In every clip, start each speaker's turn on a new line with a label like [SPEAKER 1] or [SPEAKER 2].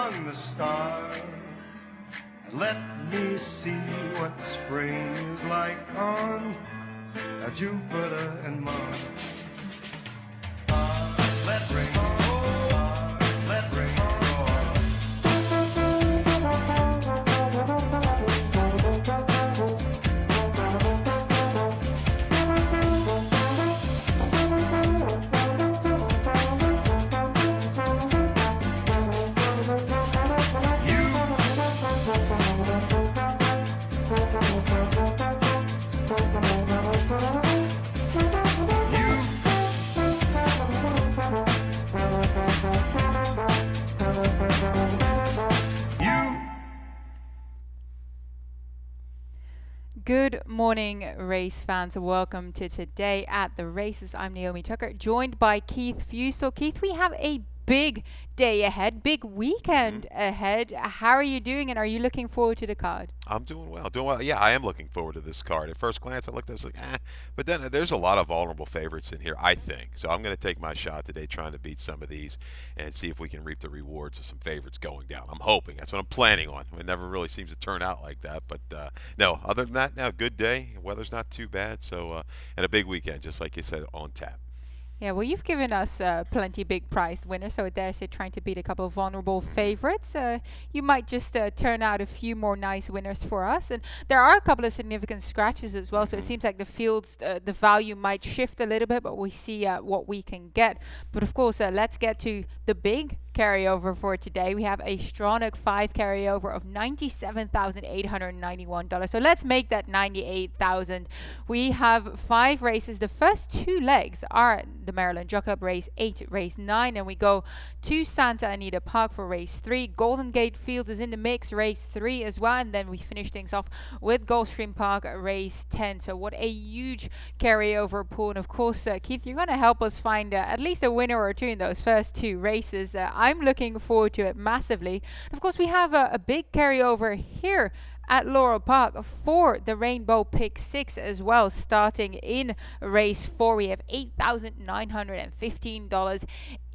[SPEAKER 1] among the stars. Let me see what spring is like on Jupiter and Mars. Let rain fall, let rain fall.
[SPEAKER 2] Good morning, race fans. Welcome to Today at the Races. I'm Naomi Tucker, joined by Keith Few. So, Keith, we have a big day ahead, big weekend ahead. How are you doing, and are you looking forward to the card?
[SPEAKER 3] I'm doing well. Yeah, I am looking forward to this card. At first glance, I looked, I was like, but then there's a lot of vulnerable favorites in here, I think. So I'm going to take my shot today trying to beat some of these and see if we can reap the rewards of some favorites going down. I'm hoping. That's what I'm planning on. It never really seems to turn out like that. But no, other than that, now, good day. Weather's not too bad. So, and a big weekend, just like you said, on tap.
[SPEAKER 2] Yeah, well, you've given us plenty big priced winners, so I dare say trying to beat a couple of vulnerable favorites. You might just turn out a few more nice winners for us. And there are a couple of significant scratches as well, so it seems like the fields, the value might shift a little bit, but we see what we can get. But of course, let's get to the big carryover for today. We have a Stronach 5 carryover of $97,891. So let's make that $98,000. We have 5 races. The first 2 legs are the Maryland Jockey race 8, race 9, and we go to Santa Anita Park for race 3. Golden Gate Fields is in the mix, race 3 as well, and then we finish things off with Gulfstream Park race 10. So what a huge carryover pool. And of course, Keith, you're going to help us find at least a winner or two in those first 2 races. I'm looking forward to it massively. Of course, we have a big carryover here at Laurel Park for the Rainbow Pick 6 as well. Starting in race 4, we have $8,915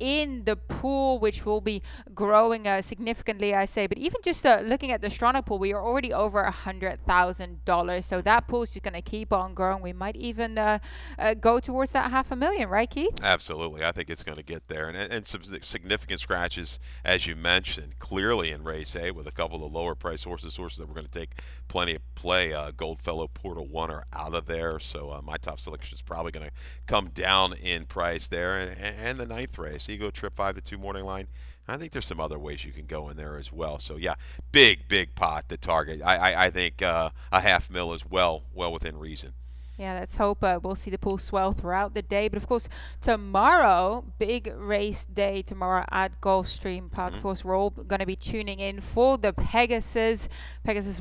[SPEAKER 2] in the pool, which will be growing significantly, I say. But even just looking at the Stronach pool, we are already over $100,000. So that pool is just going to keep on growing. We might even go towards that $500,000, right, Keith?
[SPEAKER 3] Absolutely. I think it's going to get there. And some significant scratches, as you mentioned, clearly in race 8 with a couple of lower price horses that we're going to take plenty of play. Goldfellow, Portal 1 are out of there. So my top selection is probably going to come down in price there. And the 9th race, Ego Trip 5-2 morning line. I think there's some other ways you can go in there as well. So, yeah, big pot to target. I think a $500,000 is well within reason.
[SPEAKER 2] Yeah, let's hope we'll see the pool swell throughout the day. But of course, tomorrow, big race day tomorrow at Gulfstream Park. Of course, we're all going to be tuning in for the Pegasus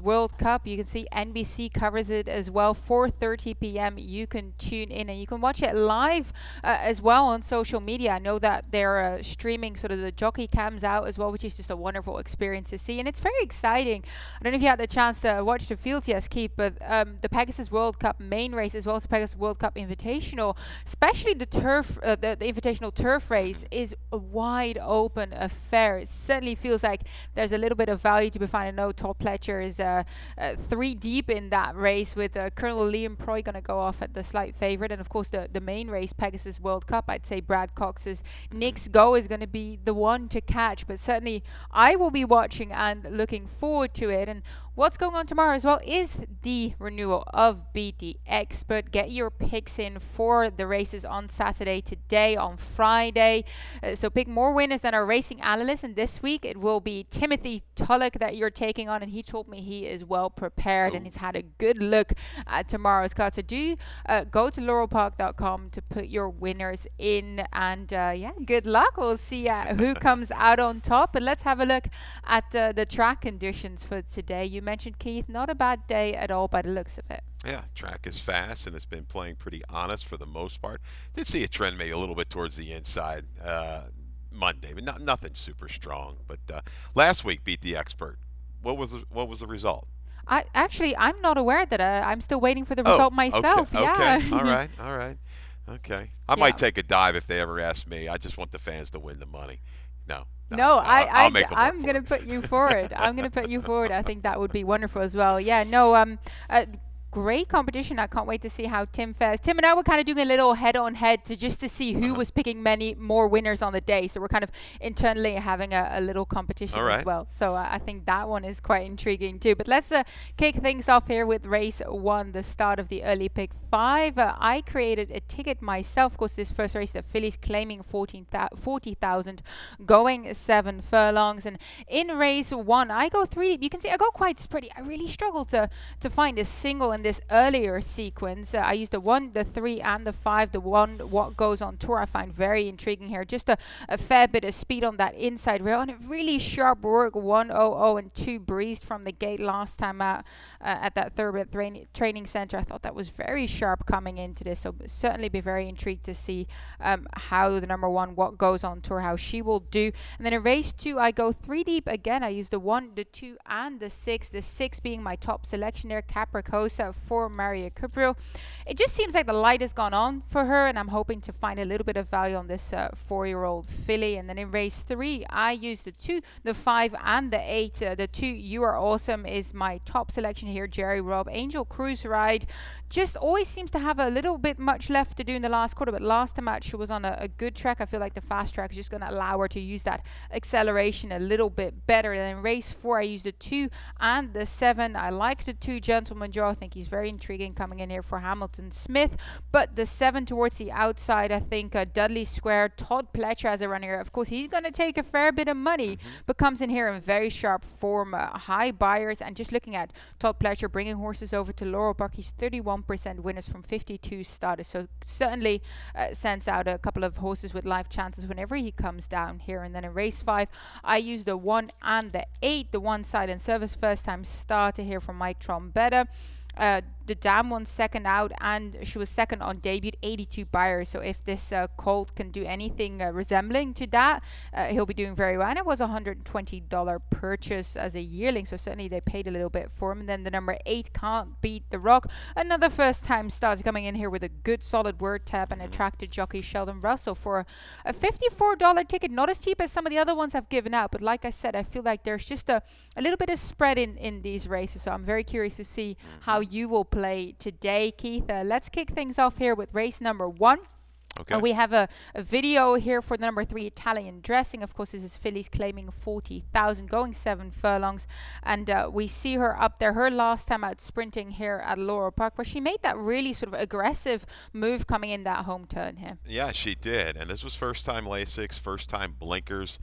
[SPEAKER 2] World Cup. You can see NBC covers it as well. 4:30 p.m. You can tune in and you can watch it live as well on social media. I know that they're streaming sort of the jockey cams out as well, which is just a wonderful experience to see. And it's very exciting. I don't know if you had the chance to watch the fields, yes, Keith, but the Pegasus World Cup main race as well as the Pegasus World Cup Invitational, especially the turf, the Invitational turf race is a wide open affair. It certainly feels like there's a little bit of value to be found. I know Todd Pletcher is 3 deep in that race with Colonel Liam Proy going to go off at the slight favorite. And of course, the main race, Pegasus World Cup, I'd say Brad Cox's Knicks Go is going to be the one to catch. But certainly, I will be watching and looking forward to it. And what's going on tomorrow as well is the renewal of Beat the Expert. Get your picks in for the races on Saturday, today, on Friday. So pick more winners than our racing analysts. And this week it will be Timothy Tulloch that you're taking on. And he told me he is well prepared and he's had a good look at tomorrow's card. So do go to laurelpark.com to put your winners in. And yeah, good luck. We'll see who comes out on top. But let's have a look at the track conditions for today. You mentioned, Keith, not a bad day at all by the looks of it.
[SPEAKER 3] Yeah, track is fast and it's been playing pretty honest for the most part. Did see a trend maybe a little bit towards the inside Monday, but nothing super strong. But last week Beat the Expert. What was the result?
[SPEAKER 2] I'm not aware that I'm still waiting for the result myself.
[SPEAKER 3] Okay,
[SPEAKER 2] yeah.
[SPEAKER 3] Okay. All right. Okay. I might take a dive if they ever ask me. I just want the fans to win the money. No.
[SPEAKER 2] No,
[SPEAKER 3] I'll make 'em work
[SPEAKER 2] I'm
[SPEAKER 3] for
[SPEAKER 2] gonna
[SPEAKER 3] it.
[SPEAKER 2] put you forward. I'm gonna put you forward. I think that would be wonderful as well. Yeah, no, great competition. I can't wait to see how Tim fares. Tim and I were kind of doing a little head-on-head to just to see who was picking many more winners on the day. So we're kind of internally having a little competition
[SPEAKER 3] All
[SPEAKER 2] as
[SPEAKER 3] right.
[SPEAKER 2] well. So I think that one is quite intriguing too. But let's kick things off here with race 1, the start of the early pick 5. I created a ticket myself. Of course, this first race, the fillies claiming 40,000, going 7 furlongs. And in race 1, I go 3. You can see I go quite spready. I really struggle to find a single in this earlier sequence. I used the 1, the 3, and the 5. The 1, what goes on tour, I find very intriguing here. Just a fair bit of speed on that inside rail, and a really sharp work. 1:00 and 2 breezed from the gate last time out at that Thoroughbred training center. I thought that was very sharp coming into this, so certainly be very intrigued to see how the number 1, what goes on tour, how she will do. And then in race 2, I go 3 deep again. I use the 1, the 2, and the 6. The 6 being my top selection there, Capricosa for Maria Cupriu. It just seems like the light has gone on for her, and I'm hoping to find a little bit of value on this 4-year-old filly. And then in race 3, I use the 2, the 5, and the 8. The 2, You Are Awesome, is my top selection here. Jerry Robb, Angel Cruise Ride, just always seems to have a little bit much left to do in the last quarter, but last time out she was on a good track. I feel like the fast track is just going to allow her to use that acceleration a little bit better. And in race 4, I used the 2 and the 7. I like the 2, Gentleman Joe. I think he's very intriguing coming in here for Hamilton Smith, but the 7 towards the outside, I think Dudley Square, Todd Pletcher as a runner here. Of course, he's going to take a fair bit of money, but comes in here in very sharp form, high buyers. And just looking at Todd Pletcher bringing horses over to Laurel Park, he's 31% winners from 52 starters, so certainly sends out a couple of horses with life chances whenever he comes down here. And then in race 5, I use the 1 and the 8. The 1, Silent Service, first time starter here from Mike Trombetta. The Dam one second out, and she was second on debut, 82 buyers. So if this colt can do anything resembling to that, he'll be doing very well. And it was a $120 purchase as a yearling, so certainly they paid a little bit for him. And then the number 8, Can't Beat the Rock, another first time starter coming in here with a good solid word tap and attracted jockey Sheldon Russell for a $54 ticket. Not as cheap as some of the other ones I've given out, but like I said, I feel like there's just a little bit of spread in these races. So I'm very curious to see how you will play today, Keith. Let's kick things off here with race number 1.
[SPEAKER 3] Okay.
[SPEAKER 2] We have a video here for the number 3, Italian Dressing. Of course, this is fillies claiming 40,000, going 7 furlongs. And we see her up there, her last time out sprinting here at Laurel Park, where she made that really sort of aggressive move coming in that home turn here.
[SPEAKER 3] Yeah, she did. And this was first time Lasix, first time blinkers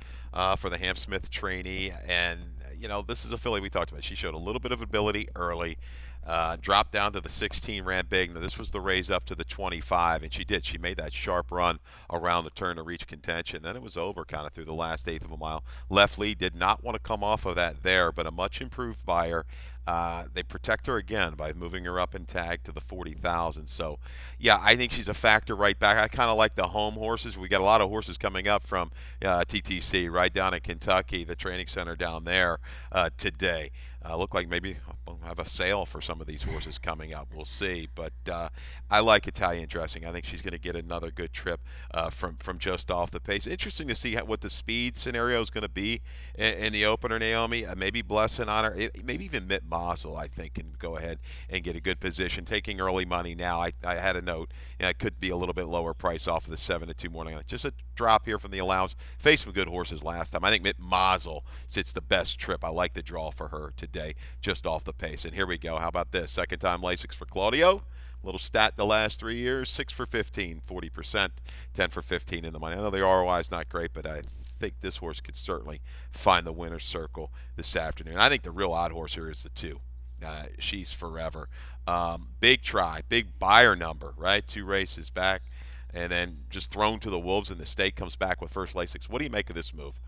[SPEAKER 3] for the Ham Smith trainee. And, you know, this is a filly we talked about. She showed a little bit of ability early. Dropped down to the 16, ran big. Now, this was the raise up to the 25, and she did. She made that sharp run around the turn to reach contention. Then it was over kind of through the last eighth of a mile. Left lead, did not want to come off of that there, but a much improved buyer. They protect her again by moving her up in tag to the 40,000. So, yeah, I think she's a factor right back. I kind of like the home horses. We got a lot of horses coming up from TTC right down in Kentucky, the training center down there today. Look like maybe we'll have a sale for some of these horses coming up. We'll see. But I like Italian Dressing. I think she's going to get another good trip from just off the pace. Interesting to see what the speed scenario is going to be in the opener, Naomi. Maybe Blessing on her. Maybe even Mitt Mazel, I think, can go ahead and get a good position. Taking early money now, I had a note. It could be a little bit lower price off of the 7-2 morning. Just a drop here from the allowance. Faced some good horses last time. I think Mitt Mazel sits the best trip. I like the draw for her today, just off the pace. And here we go. How about this? Second time Lasix for Claudio. Little stat the last 3 years, 6 for 15, 40%, 10 for 15 in the money. I know the ROI is not great, but I think this horse could certainly find the winner's circle this afternoon. I think the real odd horse here is the 2. She's forever. Big try, big buyer number, right? 2 races back, and then just thrown to the wolves, and the stake comes back with first Lasix. What do you make of this move?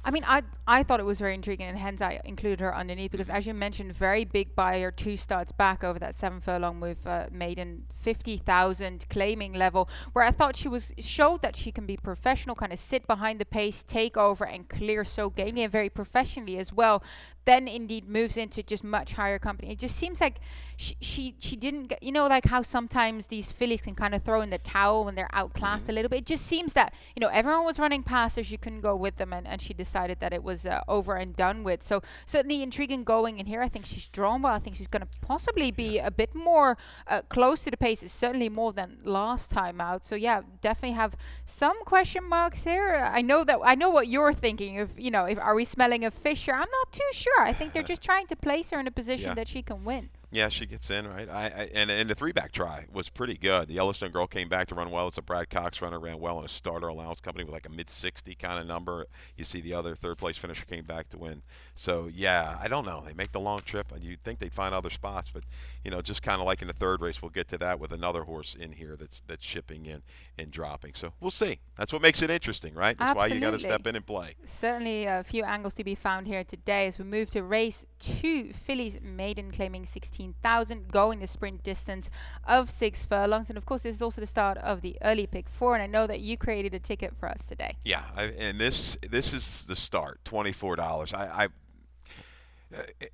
[SPEAKER 2] I mean, I thought it was very intriguing, and hence I included her underneath because, as you mentioned, very big buyer, 2 starts back over that 7 furlong move made in 50,000 claiming level, where I thought she showed that she can be professional, kind of sit behind the pace, take over, and clear so gamely and very professionally as well. Then indeed moves into just much higher company. It just seems like she didn't get, like how sometimes these fillies can kind of throw in the towel when they're outclassed a little bit. It just seems that everyone was running past her, she couldn't go with them, and she decided that it was over and done with. So certainly intriguing going in here. I think she's drawn well. I think she's going to possibly be a bit more close to the paces, certainly more than last time out. So yeah, definitely have some question marks here. I know what you're thinking of. If are we smelling a Fisher? I'm not too sure. I think they're just trying to place her in a position that she can win.
[SPEAKER 3] Yeah, she gets in, right? And the three-back try was pretty good. The Yellowstone girl came back to run well. It's a Brad Cox runner, ran well in a starter allowance company with like a mid-60 kind of number. You see the other third-place finisher came back to win. So, yeah, I don't know. They make the long trip, and you'd think they'd find other spots. But, just kind of like in the third race, we'll get to that with another horse in here that's shipping in and dropping. So, we'll see. That's what makes it interesting, right? That's
[SPEAKER 2] Absolutely.
[SPEAKER 3] why you got to step in and play.
[SPEAKER 2] Certainly a few angles to be found here today as we move to race 2. Fillies maiden claiming 16,000, going the sprint distance of 6 furlongs. And of course, this is also the start of the early pick 4. And I know that you created a ticket for us today.
[SPEAKER 3] Yeah, and this is the start, $24.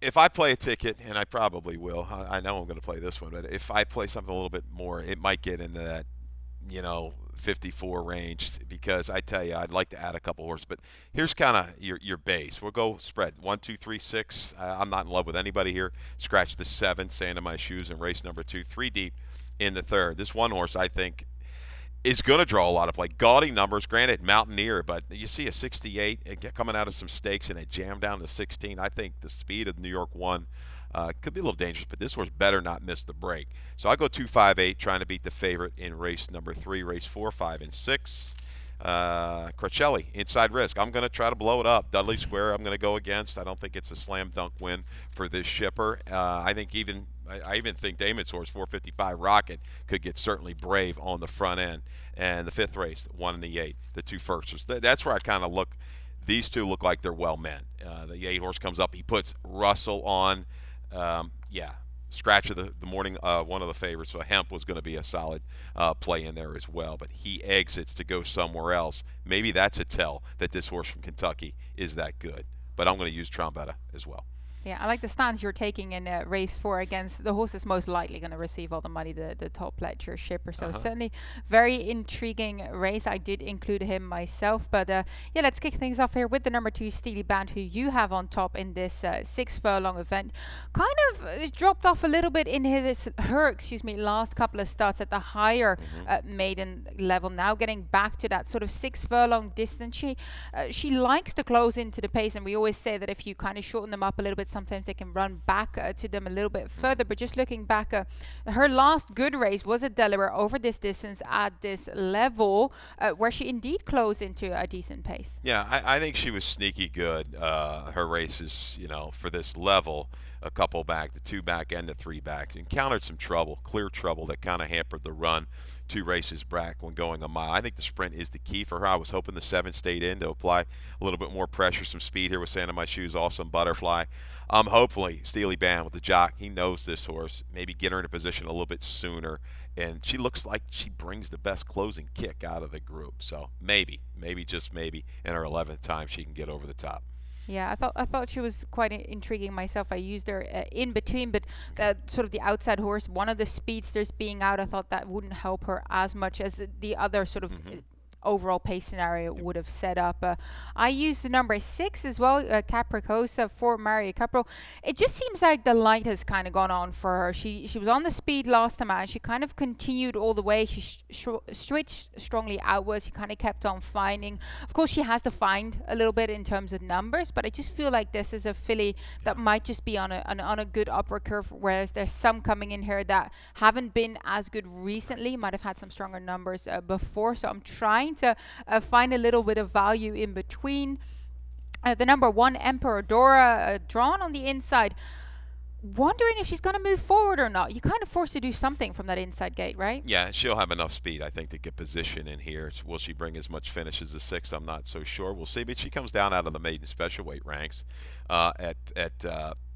[SPEAKER 3] If I play a ticket, and I probably will, I know I'm going to play this one, but if I play something a little bit more, it might get into that, 54 range, because I tell you, I'd like to add a couple horses. But here's kind of your base. We'll go spread 1, 2, 3, 6. I'm not in love with anybody here. Scratch the 7, sand in my shoes, and race number 2, 3 deep in the third. This one horse, I think, is going to draw a lot of play. Gaudy numbers, granted, Mountaineer, but you see a 68 coming out of some stakes and it jammed down to 16. I think the speed of New York 1 could be a little dangerous, but this horse better not miss the break. So I go 2, 5, 8, trying to beat the favorite in race number 3, race 4, 5, and 6. Crochelli, inside risk. I'm going to try to blow it up. Dudley Square, I'm going to go against. I don't think it's a slam dunk win for this shipper. I even think Damon's horse, 455 Rocket, could get certainly brave on the front end. And the 5th race, 1 and the 8, the 2 firsters. That's where I kind of look. These two look like they're well men. The 8 horse comes up. He puts Russell on. Scratch of the morning, one of the favorites. So Hemp was going to be a solid play in there as well. But he exits to go somewhere else. Maybe that's a tell that this horse from Kentucky is that good. But I'm going to use Trombetta as well.
[SPEAKER 2] Yeah, I like the stance you're taking in race 4 against the horse that's most likely going to receive all the money, the top pledger shipper. So certainly very intriguing race. I did include him myself. But let's kick things off here with the number 2, Steely Band, who you have on top in this 6 furlong event. Kind of dropped off a little bit in her last couple of starts at the higher maiden level. Now getting back to that sort of 6 furlong distance. She likes to close into the pace, and we always say that if you kind of shorten them up a little bit, sometimes they can run back to them a little bit further. But just looking back, her last good race was at Delaware over this distance at this level, where she indeed closed into a decent pace.
[SPEAKER 3] Yeah, I think she was sneaky good. Her races, for this level, a couple back, the 2 back and the 3 back, encountered some trouble, clear trouble that kind of hampered the run 2 races back when going a mile. I think the sprint is the key for her. I was hoping the 7 stayed in to apply a little bit more pressure, some speed here with Sand in My Shoes, awesome butterfly. Hopefully, Steely Band with the jock, he knows this horse, maybe get her in a position a little bit sooner. And she looks like she brings the best closing kick out of the group. So maybe, just maybe, in her 11th time, she can get over the top.
[SPEAKER 2] Yeah, I thought she was quite intriguing myself. I used her in between, but sort of the outside horse, one of the speedsters being out, I thought that wouldn't help her as much as the other sort of overall pace scenario would have set up. I used the number 6 as well, Capricosa for Maria Capro. It just seems like the light has kind of gone on for her. She was on the speed last time out, and she kind of continued all the way. She switched strongly outwards. She kind of kept on finding. Of course, she has to find a little bit in terms of numbers, but I just feel like this is a filly that might just be on a good upward curve, whereas there's some coming in here that haven't been as good recently, might have had some stronger numbers before. So I'm trying to find a little bit of value in between. The number 1, Emperor Dora, drawn on the inside. Wondering if she's going to move forward or not. You're kind of forced to do something from that inside gate, right?
[SPEAKER 3] Yeah, she'll have enough speed, I think, to get position in here. Will she bring as much finish as the 6? I'm not so sure. We'll see. But she comes down out of the maiden special weight ranks at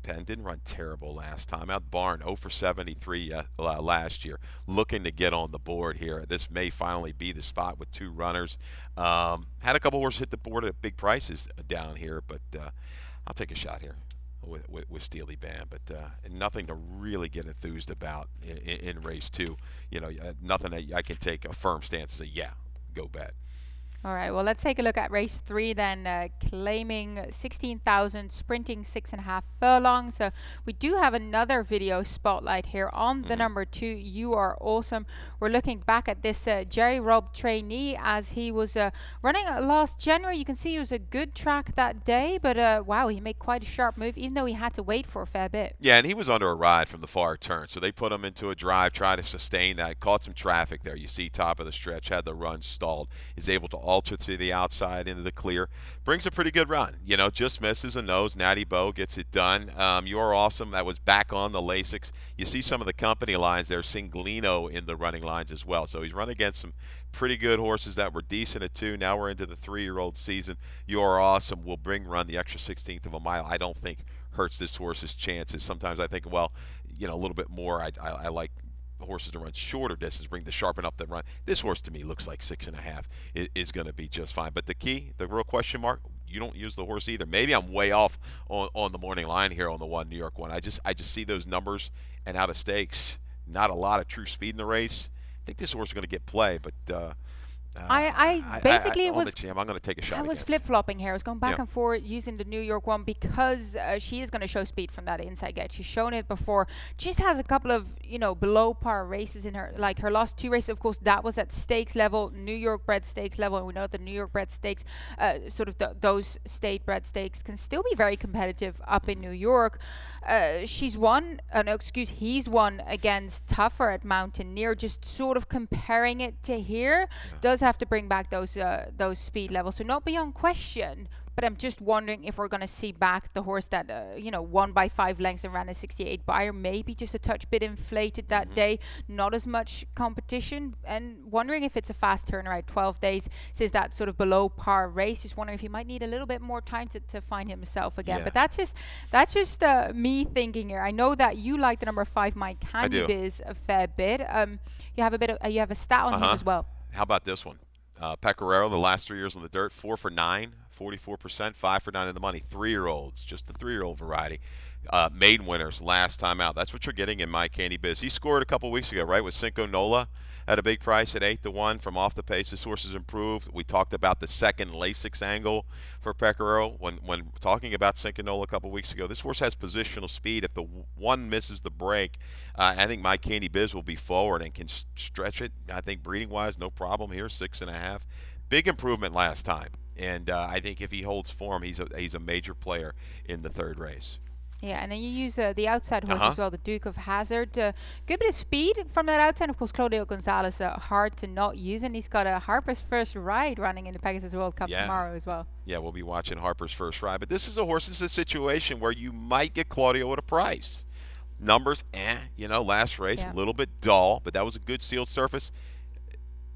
[SPEAKER 3] Penn. Didn't run terrible last time. Out Barn, 0 for 73 last year. Looking to get on the board here. This may finally be the spot with 2 runners. Had a couple horses hit the board at big prices down here, but I'll take a shot here. with Steely Band, but nothing to really get enthused about in race 2. Nothing that I can take a firm stance and say, yeah, go bet.
[SPEAKER 2] All right, well, let's take a look at race 3 then, claiming 16,000, sprinting 6.5 furlongs. So we do have another video spotlight here on the number 2. You Are Awesome. We're looking back at this Jerry Robb trainee as he was running last January. You can see it was a good track that day, but wow, he made quite a sharp move, even though he had to wait for a fair bit.
[SPEAKER 3] Yeah, and he was under a ride from the far turn, so they put him into a drive, tried to sustain that, caught some traffic there. You see top of the stretch, had the run stalled, is able to alter through the outside into the clear, brings a pretty good run. Just misses a nose. Natty Bow gets it done. You Are Awesome. That was back on the Lasix. You see some of the company lines there. Singlino in the running lines as well. So he's run against some pretty good horses that were decent at 2. Now we're into the 3-year-old run. You Are Awesome will run the extra 16th of a mile. I don't think hurts this horse's chances. Sometimes I think, well, a little bit more. I like horses to run shorter distance, to sharpen up the run. This horse to me looks like 6.5 is going to be just fine. But the real question mark, you don't use the horse either. Maybe I'm way off on the morning line here on the New York one. I just see those numbers and out of stakes, not a lot of true speed in the race. I think this horse is going to get play, but
[SPEAKER 2] I basically
[SPEAKER 3] on the jam, I'm going to take a shot.
[SPEAKER 2] I was flip-flopping here. I was going back and forth using the New York one because she is going to show speed from that inside gate. She's shown it before. Just has a couple of below par races in her. Like her last 2 races, of course, that was at stakes level, New York bred stakes level, and we know the New York bred stakes, sort of those state bred stakes can still be very competitive up in New York. He's won against tougher at Mountaineer. Just sort of comparing it to here, does have to bring back those speed levels, so not beyond question. But I'm just wondering if we're going to see back the horse that won by 5 lengths and ran a 68 buyer, maybe just a touch bit inflated that day, not as much competition, and wondering if it's a fast turnaround, 12 days since that sort of below par race. Just wondering if he might need a little bit more time to find himself again. But that's just me thinking here. I know that you like the number 5, My Candy Biz, a fair bit. You have a stat on him as well.
[SPEAKER 3] How about this one? Pecoraro, the last 3 years on the dirt, 4 for 9, 44%, 5 for 9 in the money. 3-year-olds, just the 3-year-old variety. Maiden winners last time out. That's what you're getting in My Candy Biz. He scored a couple weeks ago, right, with Cinco Nola at a big price at 8-1 from off the pace. This horse has improved. We talked about the second Lasix angle for Pecoraro when talking about Cinco Nola a couple weeks ago. This horse has positional speed. If the one misses the break, I think My Candy Biz will be forward and can stretch it. I think breeding-wise, no problem here, 6.5. Big improvement last time. And I think if he holds form, he's a major player in the 3rd race.
[SPEAKER 2] Yeah, and then you use the outside horse as well, the Duke of Hazzard. Good bit of speed from that outside. Of course, Claudio Gonzalez, hard to not use, and he's got a Harper's First Ride running in the Pegasus World Cup tomorrow as well. Yeah,
[SPEAKER 3] we'll be watching Harper's First Ride. But this is a situation where you might get Claudio at a price. Numbers, last race, a little bit dull, but that was a good sealed surface.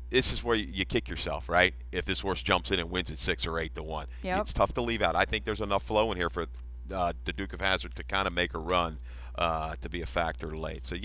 [SPEAKER 3] This is where you kick yourself, right? If this horse jumps in and wins at 6 or 8-1. It's tough to leave out. I think there's enough flow in here for the Duke of Hazzard to kind of make a run to be a factor late. So,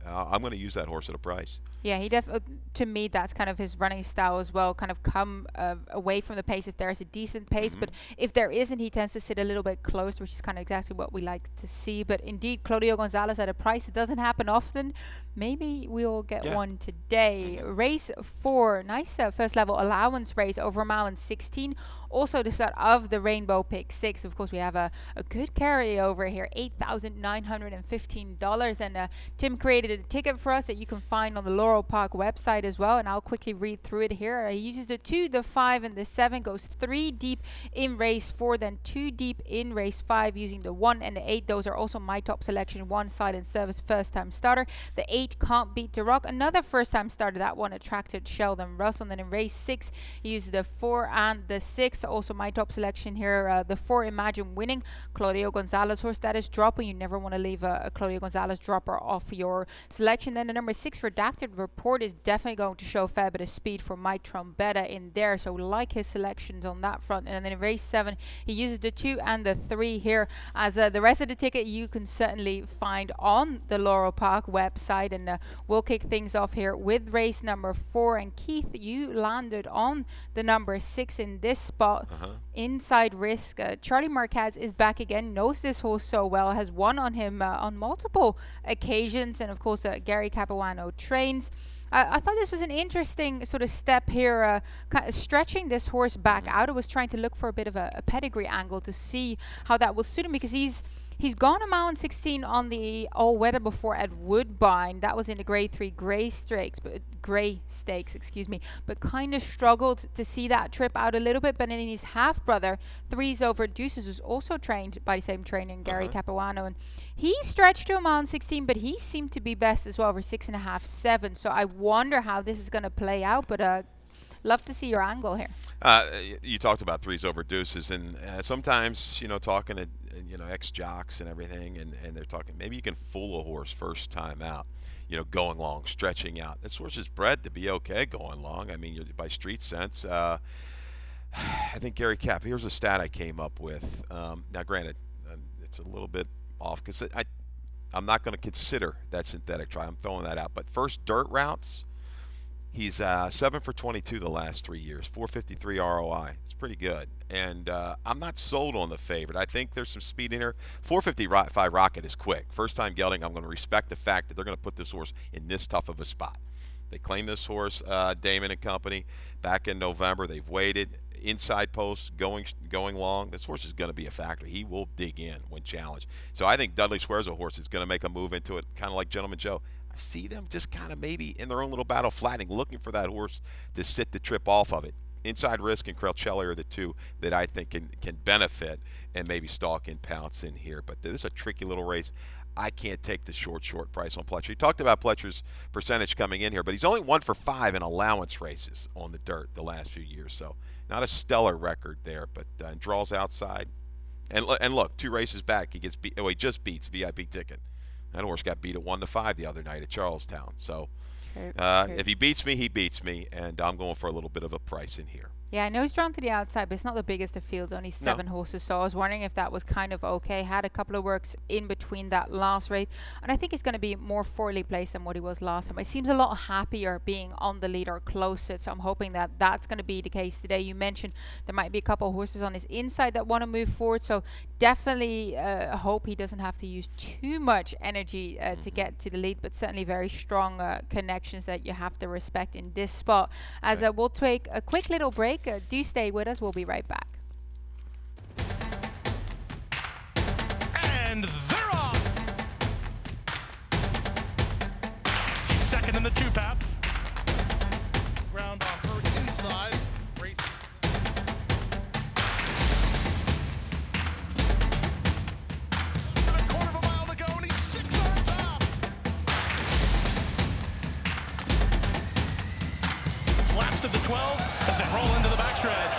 [SPEAKER 3] I'm going to use that horse at a price.
[SPEAKER 2] Yeah, he to me, that's kind of his running style as well, kind of come away from the pace if there's a decent pace. But if there isn't, he tends to sit a little bit close, which is kind of exactly what we like to see. But indeed, Claudio Gonzalez at a price, it doesn't happen often. Maybe we'll get one today. Race 4, nice first level allowance race over a mile and 16. Also the start of the Rainbow Pick 6. Of course, we have a good carryover here, $8,915. And Tim created a ticket for us that you can find on the Laurel Park website as well. And I'll quickly read through it here. He uses the 2, the 5, and the 7. Goes 3 deep in race 4, then 2 deep in race 5 using the 1 and the 8. Those are also my top selection. 1 side and service first time starter. The 8 Can't Beat the Rock. Another first time starter. That one attracted Sheldon Russell. And then in race 6, he uses the 4 and the 6. Also my top selection here, the 4 Imagine Winning. Claudio Gonzalez horse that is dropping. You never want to leave a Claudio Gonzalez dropper off your selection. Then the number 6 Redacted Report is definitely going to show a fair bit of speed for Mike Trombetta in there, so we like his selections on that front. And then in race 7, he uses the 2 and the 3 here, as the rest of the ticket you can certainly find on the Laurel Park website. And we'll kick things off here with race number 4. And Keith, you landed on the number 6 in this spot. Inside Risk. Charlie Marquez is back again, knows this horse so well, has won on him on multiple occasions, and of course Gary Capuano trains. I thought this was an interesting sort of step here, kind of stretching this horse back out. I was trying to look for a bit of a pedigree angle to see how that will suit him, because he's gone a mile and 16 on the all-weather before at Woodbine. That was in the Grade 3 Grey Stakes, excuse me, but kind of struggled to see that trip out a little bit. But then his half-brother, Threes Over Deuces, was also trained by the same trainer, Gary Capuano, and he stretched to a mile and 16, but he seemed to be best as well over 6.5, 7. So I wonder how this is going to play out, but love to see your angle here.
[SPEAKER 3] You talked about Threes Over Deuces, and sometimes, talking to ex-jocks and everything, and they're talking, maybe you can fool a horse first time out, going long, stretching out. This horse is bred to be okay going long. I mean, by street sense. I think Gary Cap, here's a stat I came up with. Now, granted, it's a little bit off, because I'm not going to consider that synthetic try. I'm throwing that out. But first dirt routes, he's 7 for 22 the last 3 years, 453 ROI. It's pretty good. And I'm not sold on the favorite. I think there's some speed in here. 455 Rocket is quick. First time gelding, I'm going to respect the fact that they're going to put this horse in this tough of a spot. They claimed this horse, Damon and company, back in November. They've waited. Inside posts, going long. This horse is going to be a factor. He will dig in when challenged. So I think Dudley Swears a horse is going to make a move into it, kind of like Gentleman Joe. I see them just kind of maybe in their own little battle flattening, looking for that horse to sit the trip off of it. Inside Risk and Crelcelli are the two that I think can benefit and maybe stalk and pounce in here. But this is a tricky little race. I can't take the short price on Pletcher. You talked about Pletcher's percentage coming in here, but he's only 1 for 5 in allowance races on the dirt the last few years. So not a stellar record there, but draws outside. And look, 2 races back, he gets beat. Oh, he just beats VIP Ticket. That horse got beat at 1 to 5 the other night at Charlestown. So if he beats me, he beats me, and I'm going for a little bit of a price in here.
[SPEAKER 2] Yeah, I know he's drawn to the outside, but it's not the biggest of fields, only 7 horses. So I was wondering if that was kind of okay. Had a couple of works in between that last race. And I think he's going to be more forwardly placed than what he was last time. He seems a lot happier being on the lead or close to it. So I'm hoping that that's going to be the case today. You mentioned there might be a couple of horses on his inside that want to move forward. So definitely hope he doesn't have to use too much energy to get to the lead, but certainly very strong connections that you have to respect in this spot. As we'll take a quick little break. Do stay with us. We'll be right back.
[SPEAKER 4] And they're off. Second in the 2-path. Ground on her inside. Race. And a quarter of a mile to go, and he's 6 on top. It's last of the 12. Then roll into the backstretch.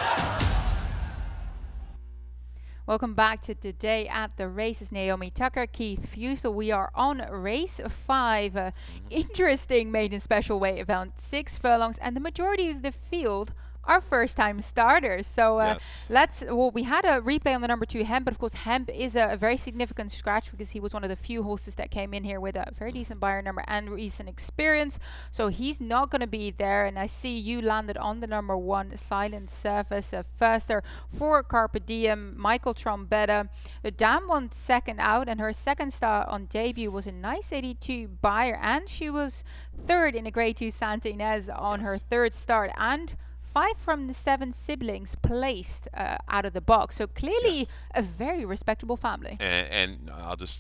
[SPEAKER 2] Welcome back to Today at the Races. Naomi Tucker, Keith Fusel. We are on race 5. Interesting maiden special weight event, 6 furlongs, and the majority of the field are first-time starters. So we had a replay on the number 2 Hemp, but of course Hemp is a very significant scratch because he was one of the few horses that came in here with a very decent buyer number and recent experience. So he's not going to be there. And I see you landed on the number 1 Silent Surface, Förster for Carpe Diem, Michael Trombetta. The dam won second out, and her second start on debut was a nice 82 buyer, and she was third in a Grade 2 Santa Ynez on her third start, and 5 from the 7 siblings placed out of the box. So clearly a very respectable family.
[SPEAKER 3] And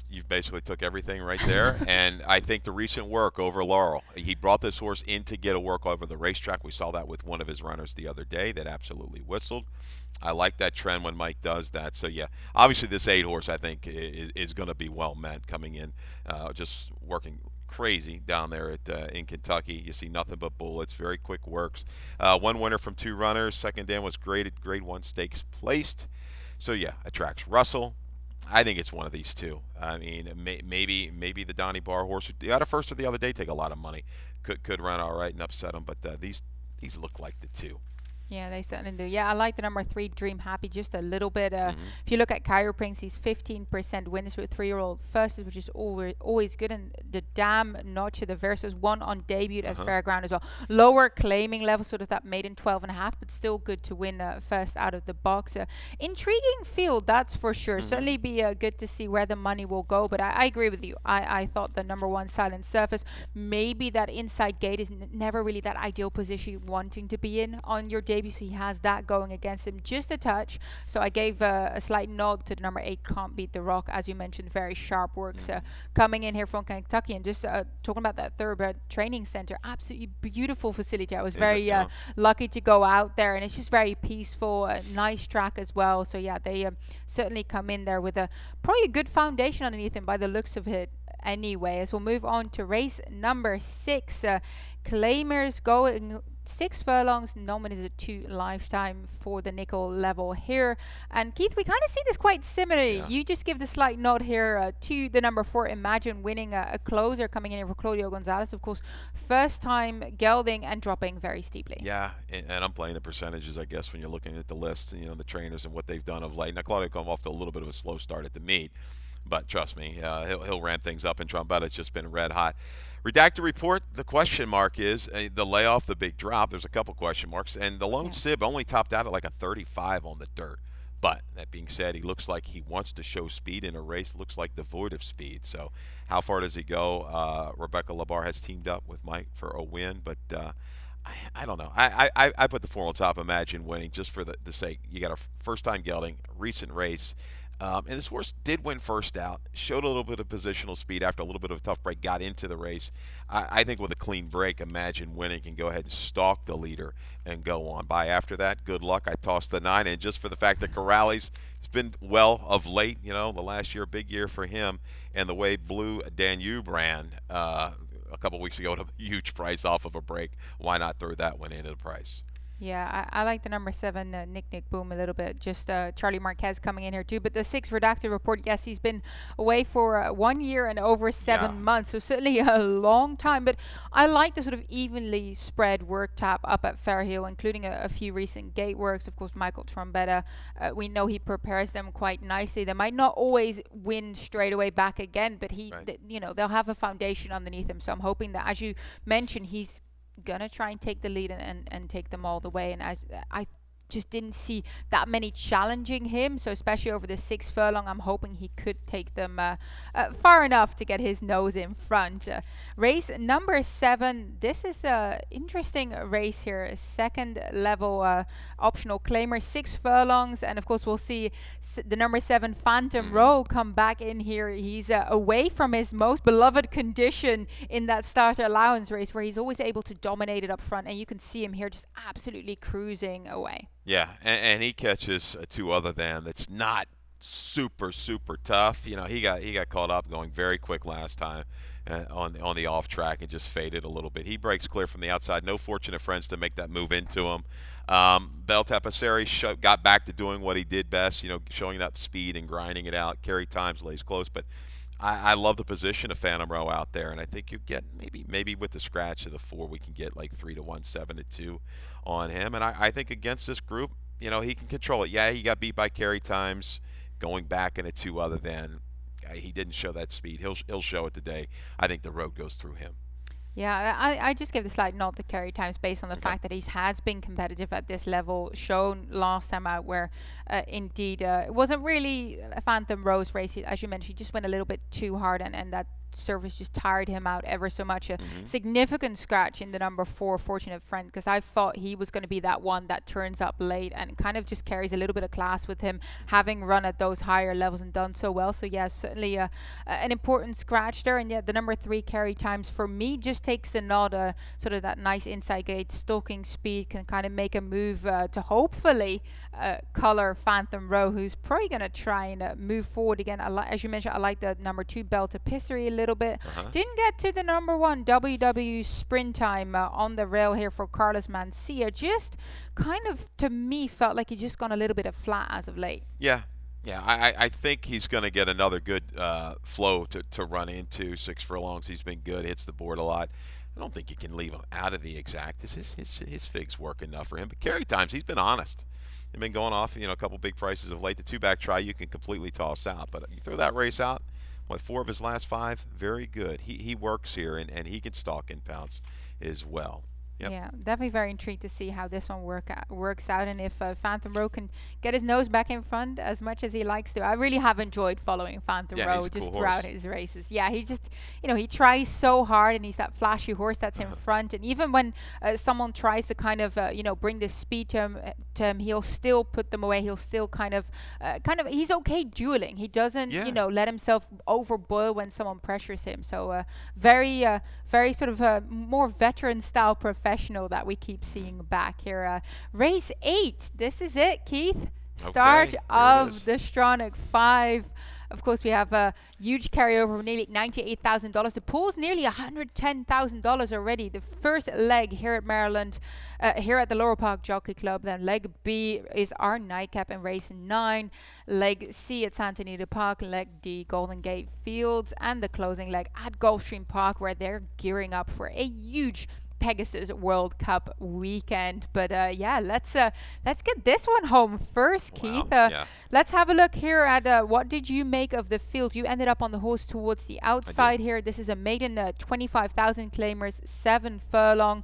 [SPEAKER 3] you've basically took everything right there. And I think the recent work over Laurel, he brought this horse in to get a work over the racetrack. We saw that with one of his runners the other day that absolutely whistled. I like that trend when Mike does that. So, yeah, obviously this 8 horse, I think, is going to be well met coming in, just working crazy down there in Kentucky. You see nothing but bullets, very quick works. 1 winner from 2 runners. Second dam was graded Grade 1 stakes placed. So yeah, attracts Russell, I think it's one of these two. I mean, maybe the Donnie Bar horse, the other first or the other day, take a lot of money. Could run all right and upset them, but these look like the two.
[SPEAKER 2] Yeah, they certainly do. Yeah, I like the number 3, Dream Happy, just a little bit.
[SPEAKER 3] Mm-hmm.
[SPEAKER 2] If you look at Kyro Prinks, he's 15% winners with 3-year-old firsts, which is always good. And the Dam Notch, the Versus, won on debut at Fairground as well. Lower claiming level, sort of that maiden 12.5, but still good to win first out of the box. Intriguing field, that's for sure. Certainly be good to see where the money will go. But I agree with you. I thought the number 1, Silent Surface, maybe that inside gate is never really that ideal position wanting to be in on your debut. So he has that going against him just a touch. So I gave a slight nod to the number 8, Can't Beat the Rock, as you mentioned. Very sharp works coming in here from Kentucky. And just talking about that Thoroughbred Training Center, absolutely beautiful facility. I was very lucky to go out there, and it's just very peaceful, a nice track as well. So yeah, they certainly come in there with probably a good foundation underneath him by the looks of it. Anyway, as we'll move on to race number 6, claimers going 6 furlongs, nominated 2 lifetime for the nickel level here. And Keith, we kind of see this quite similarly.
[SPEAKER 3] Yeah.
[SPEAKER 2] You just give the slight nod here to the number 4, Imagine, winning a closer, coming in here for Claudio Gonzalez. Of course, first time gelding and dropping very steeply.
[SPEAKER 3] Yeah, and I'm playing the percentages, I guess, when you're looking at the list, the trainers and what they've done of late. Now, Claudio come off to a little bit of a slow start at the meet, but trust me, he'll ramp things up, and Trombetta's just been red hot. Redacted report, the question mark is the layoff, the big drop. There's a couple question marks, and the lone sib only topped out at like a 35 on the dirt. But that being said, he looks like he wants to show speed in a race, looks like devoid of speed. So how far does he go? Rebecca Labar has teamed up with Mike for a win, but I don't know. I put the 4 on top, Imagine winning, just for the sake. You got a first-time gelding, recent race. And this horse did win first out, showed a little bit of positional speed after a little bit of a tough break, got into the race. I think with a clean break, Imagine winning can go ahead and stalk the leader and go on by. After that, good luck. I tossed the 9 in just for the fact that Corrales has been well of late. The last year, big year for him. And the way Blue Danube ran a couple weeks ago at a huge price off of a break, why not throw that one into the price?
[SPEAKER 2] Yeah, I like the number 7, Nick Boom, a little bit. Just Charlie Marquez coming in here too. But the 6 redacted report, yes, he's been away for 1 year and over 7 months. So certainly a long time. But I like the sort of evenly spread work tap up at Fairhill, including a few recent gate works. Of course, Michael Trombetta, we know he prepares them quite nicely. They might not always win straight away back again, but they'll have a foundation underneath him. So I'm hoping that, as you mentioned, he's gonna try and take the lead and take them all the way. And as I just didn't see that many challenging him, so especially over the 6 furlong, I'm hoping he could take them far enough to get his nose in front. Race number 7, this is a interesting race here, a second level optional claimer, 6 furlongs, and of course we'll see the number 7 Phantom Row come back in here. He's away from his most beloved condition in that starter allowance race, where he's always able to dominate it up front, and you can see him here just absolutely cruising away.
[SPEAKER 3] Yeah, and he catches a 2 other than that's not super tough. He got caught up going very quick last time on the off track and just faded a little bit. He breaks clear from the outside. No fortunate friends to make that move into him. Bel Tapasseri got back to doing what he did best, showing that speed and grinding it out. Carry times lays close, but I love the position of Phantom Row out there, and I think you get maybe with the scratch of the 4, we can get like 3-1, 7-2 on him. And I think against this group, he can control it. Yeah, he got beat by carry times, going back in a 2 other than. He didn't show that speed. He'll show it today. I think the road goes through him.
[SPEAKER 2] Yeah, I just gave the slight nod to carry times based on the fact that he has been competitive at this level, shown last time out where indeed it wasn't really a Phantom Rose race. As you mentioned, he just went a little bit too hard, and that service just tired him out ever so much. A significant scratch in the number 4, Fortunate Friend, because I thought he was going to be that one that turns up late and kind of just carries a little bit of class with him, having run at those higher levels and done so well. So yeah, certainly an important scratch there. And yeah, the number 3, Carry Times, for me just takes the nod, sort of that nice inside gate, stalking speed, can kind of make a move to hopefully color Phantom Row, who's probably going to try and move forward again. As you mentioned, I like the number 2, Bel Tapasseri, a little bit. Didn't get to the number 1, WW Sprint Time on the rail here for Carlos Mancia. Just kind of, to me, felt like he just gone a little bit of flat as of late.
[SPEAKER 3] Yeah, Yeah, I think he's going to get another good flow to run into. 6 furlongs, he's been good, hits the board a lot. I don't think you can leave him out of the exact. His figs work enough for him. But carry times, he's been honest. He's been going off, a couple big prices of late. The two-back try you can completely toss out. But you throw that race out, 4 of his last 5? Very good. He works here, and he can stalk in pounds as well. Yep.
[SPEAKER 2] Yeah, definitely very intrigued to see how this one works out, and if Phantom Row can get his nose back in front as much as he likes to. I really have enjoyed following Phantom
[SPEAKER 3] Yeah,
[SPEAKER 2] Row
[SPEAKER 3] he's a
[SPEAKER 2] just
[SPEAKER 3] cool
[SPEAKER 2] throughout
[SPEAKER 3] horse.
[SPEAKER 2] his races. Yeah, he just, he tries so hard, and he's that flashy horse that's in front. And even when someone tries to kind of, bring this speed to him, he'll still put them away. He'll still he's okay dueling. He doesn't,
[SPEAKER 3] Yeah.
[SPEAKER 2] let himself overboil when someone pressures him. So very sort of more veteran style professional that we keep seeing back here. Race 8. This is it, Keith. Start
[SPEAKER 3] Okay, there it
[SPEAKER 2] of
[SPEAKER 3] is.
[SPEAKER 2] the Stronach 5. Of course, we have a huge carryover of nearly $98,000. The pool's nearly $110,000 already. The first leg here at Maryland, here at the Laurel Park Jockey Club. Then leg B is our nightcap in race 9. Leg C at Santa Anita Park. Leg D, Golden Gate Fields. And the closing leg at Gulfstream Park, where they're gearing up for a huge Pegasus World Cup weekend. But let's get this one home first, Keith.
[SPEAKER 3] Yeah.
[SPEAKER 2] Let's have a look here at what did you make of the field. You ended up on the horse towards the outside here. This is a maiden 25,000 claimers, 7 furlong.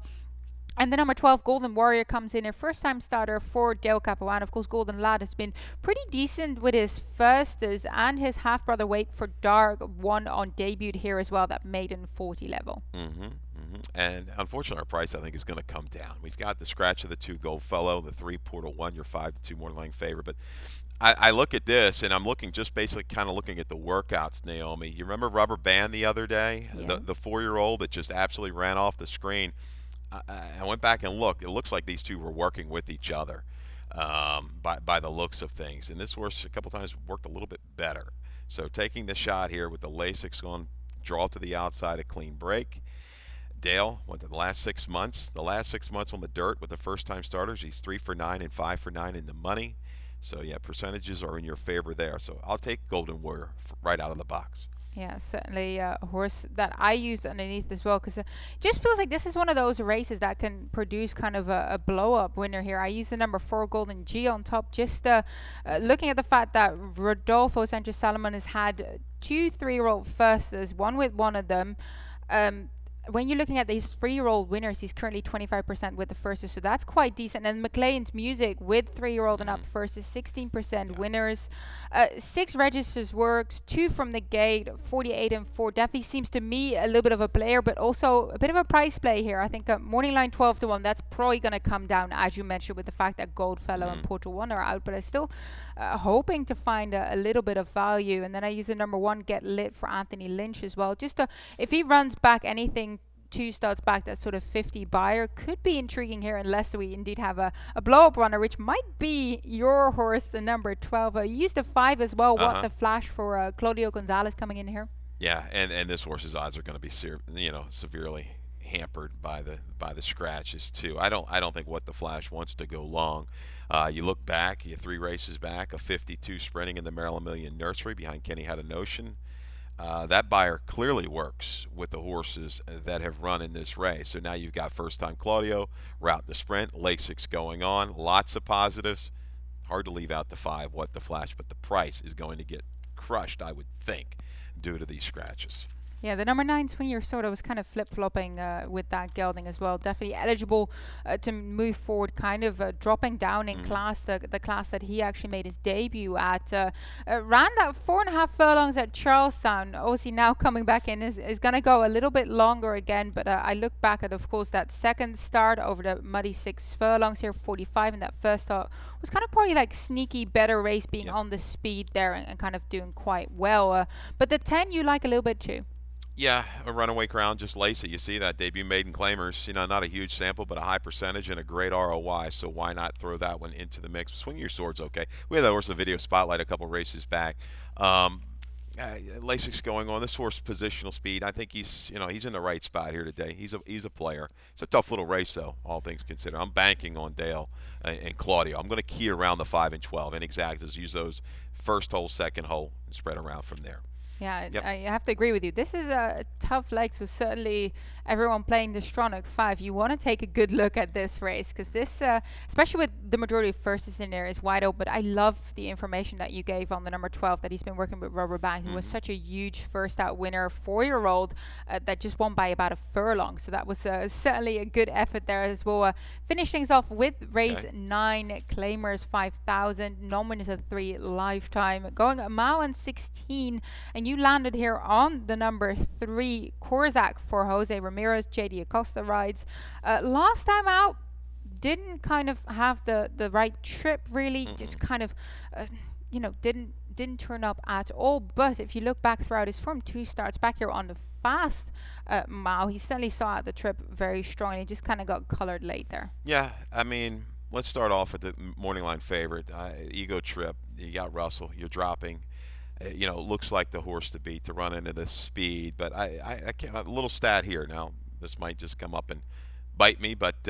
[SPEAKER 2] And the number 12, Golden Warrior, comes in, a first-time starter for Dale Capuano. Of course, Golden Lad has been pretty decent with his firsters, and his half-brother Wait for Dark won on debut here as well, that maiden 40 level.
[SPEAKER 3] And unfortunately, our price, I think, is going to come down. We've got the scratch of the 2 Goldfellow, the 3 Portal 1, your 5 to 2 Morning favorite. But I look at this, and I'm looking just basically kind of looking at the workouts, Naomi. You remember Rubber Band the other day?
[SPEAKER 2] Yeah.
[SPEAKER 3] The 4-year-old that just absolutely ran off the screen. I went back and looked. It looks like these two were working with each other by the looks of things. And this horse a couple times worked a little bit better. So taking the shot here with the Lasix on, draw to the outside, a clean break. Dale went to the last 6 months. The last 6 months on the dirt with the first-time starters, he's 3 for 9 and 5 for 9 in the money. So, yeah, percentages are in your favor there. So I'll take Golden Warrior right out of the box.
[SPEAKER 2] Yeah, certainly a horse that I use underneath as well, because it just feels like this is one of those races that can produce kind of a blow-up winner here. I use the number 4, Golden G, on top, just looking at the fact that Rodolfo Sanchez Salomon has had 2 3-year-old firsters, one with one of them. When you're looking at these 3-year-old winners, he's currently 25% with the firsters, so that's quite decent. And McLean's Music with 3-year-old and up first is 16% winners. 6 registers works, 2 from the gate, 48 and 4. Definitely seems to me a little bit of a player, but also a bit of a price play here. I think morning line 12 to 1, that's probably going to come down, as you mentioned, with the fact that Goldfellow and Portal 1 are out, but I'm still hoping to find a little bit of value. And then I use the number 1, Get Lit, for Anthony Lynch as well. Just if he runs back anything 2 starts back, that sort of 50 buyer could be intriguing here, unless we indeed have a blow-up runner, which might be your horse, the number 12. You used a 5 as well. What the flash for Claudio Gonzalez coming in here?
[SPEAKER 3] Yeah, and this horse's odds are going to be severely hampered by the scratches too. I don't think What the Flash wants to go long. You look back, you 3 races back, a 52 sprinting in the Maryland Million Nursery behind Kenny Had a Notion. That buyer clearly works with the horses that have run in this race. So now you've got first-time Claudio, route the sprint, Lasix going on, lots of positives. Hard to leave out the 5, What the Flash, but the price is going to get crushed, I would think, due to these scratches.
[SPEAKER 2] Yeah, the number 9, Swing Sort of was kind of flip-flopping with that gelding as well. Definitely eligible to move forward, kind of dropping down in class, the class that he actually made his debut at. Ran that 4.5 furlongs at Charlestown. Obviously now coming back in is going to go a little bit longer again, but I look back at, of course, that second start over the muddy 6 furlongs here, 45, and that first start was kind of probably like sneaky better race, being on the speed there and kind of doing quite well. But the 10 you like a little bit too.
[SPEAKER 3] Yeah, a runaway crown, just lace it. You see that debut maiden claimers, not a huge sample, but a high percentage and a great ROI, so why not throw that one into the mix? Swing Your Sword's okay. We had that horse in the video spotlight a couple races back. Lasic's going on. This horse positional speed. I think he's in the right spot here today. He's a player. It's a tough little race though, all things considered. I'm banking on Dale and Claudio. I'm going to key around the 5 and 12 and exactas. Use those first hole, second hole, and spread around from there.
[SPEAKER 2] Yeah,
[SPEAKER 3] Yep.
[SPEAKER 2] I have to agree with you. This is a tough leg, so certainly everyone playing the Stronach 5, you want to take a good look at this race because this, especially with the majority of firsts in there, is wide open. But I love the information that you gave on the number 12 that he's been working with Rubber Band, who was such a huge first out winner, 4-year-old that just won by about a furlong. So that was certainly a good effort there as well. Finish things off with race 9, Claimers 5,000, non-winners of 3 lifetime, going a mile and 16, and you landed here on the number 3, Korzak for Jose Ramirez. JD Acosta rides. Last time out, didn't kind of have the right trip really. Just kind of, didn't turn up at all. But if you look back throughout his form, 2 starts back here on the fast mile, he certainly saw out the trip very strong. And he just kind of got colored late there.
[SPEAKER 3] Yeah, I mean, let's start off with the morning line favorite. Ego Trip. You got Russell. You're dropping. Looks like the horse to beat to run into the speed. But I can't. A little stat here. Now, this might just come up and bite me, but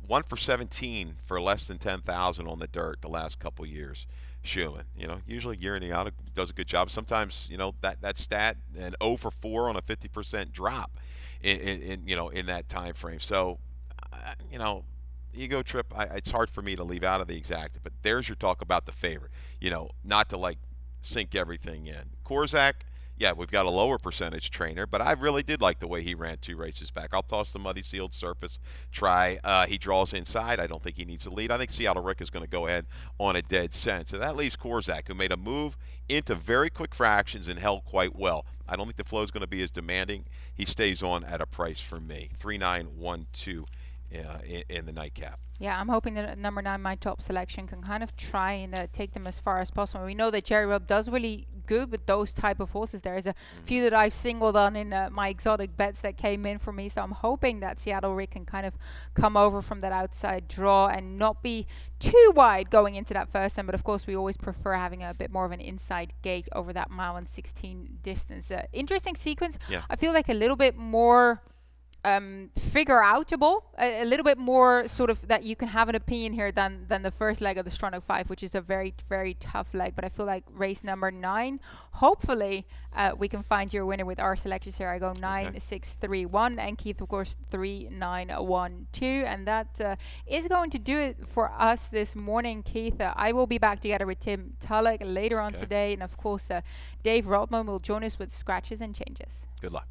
[SPEAKER 3] 1 for 17 for less than 10,000 on the dirt the last couple years. Schumann, usually year in and out does a good job. Sometimes, that stat, and 0 for 4 on a 50% drop in that time frame. So, Ego Trip, it's hard for me to leave out of the exacta, but there's your talk about the favorite. Not to sink everything in. Korzak, yeah, we've got a lower percentage trainer, but I really did like the way he ran 2 races back. I'll toss the muddy sealed surface try. He draws inside. I don't think he needs to lead. I think Seattle Rick is going to go ahead on a dead scent. So that leaves Korzak, who made a move into very quick fractions and held quite well. I don't think the flow is going to be as demanding. He stays on at a price for me, 3,912 in the nightcap.
[SPEAKER 2] Yeah, I'm hoping that number 9, my top selection, can kind of try and take them as far as possible. We know that Jerry Rubb does really good with those type of horses. There's a few that I've singled on in my exotic bets that came in for me. So I'm hoping that Seattle Rick can kind of come over from that outside draw and not be too wide going into that first time. But of course, we always prefer having a bit more of an inside gate over that mile and 16 distance. Interesting sequence.
[SPEAKER 3] Yeah.
[SPEAKER 2] I feel like a little bit more figure outable, a little bit more sort of that you can have an opinion here than the first leg of the Stronach 5, which is a very, very tough leg. But I feel like race number 9, hopefully we can find your winner with our selections here. I go 9, 6, 3, 1, and Keith, of course, 3, 9, 1, 2, and that is going to do it for us this morning. Keith, I will be back together with Tim Tulloch later on today, and of course Dave Rodman will join us with scratches and changes.
[SPEAKER 3] Good luck.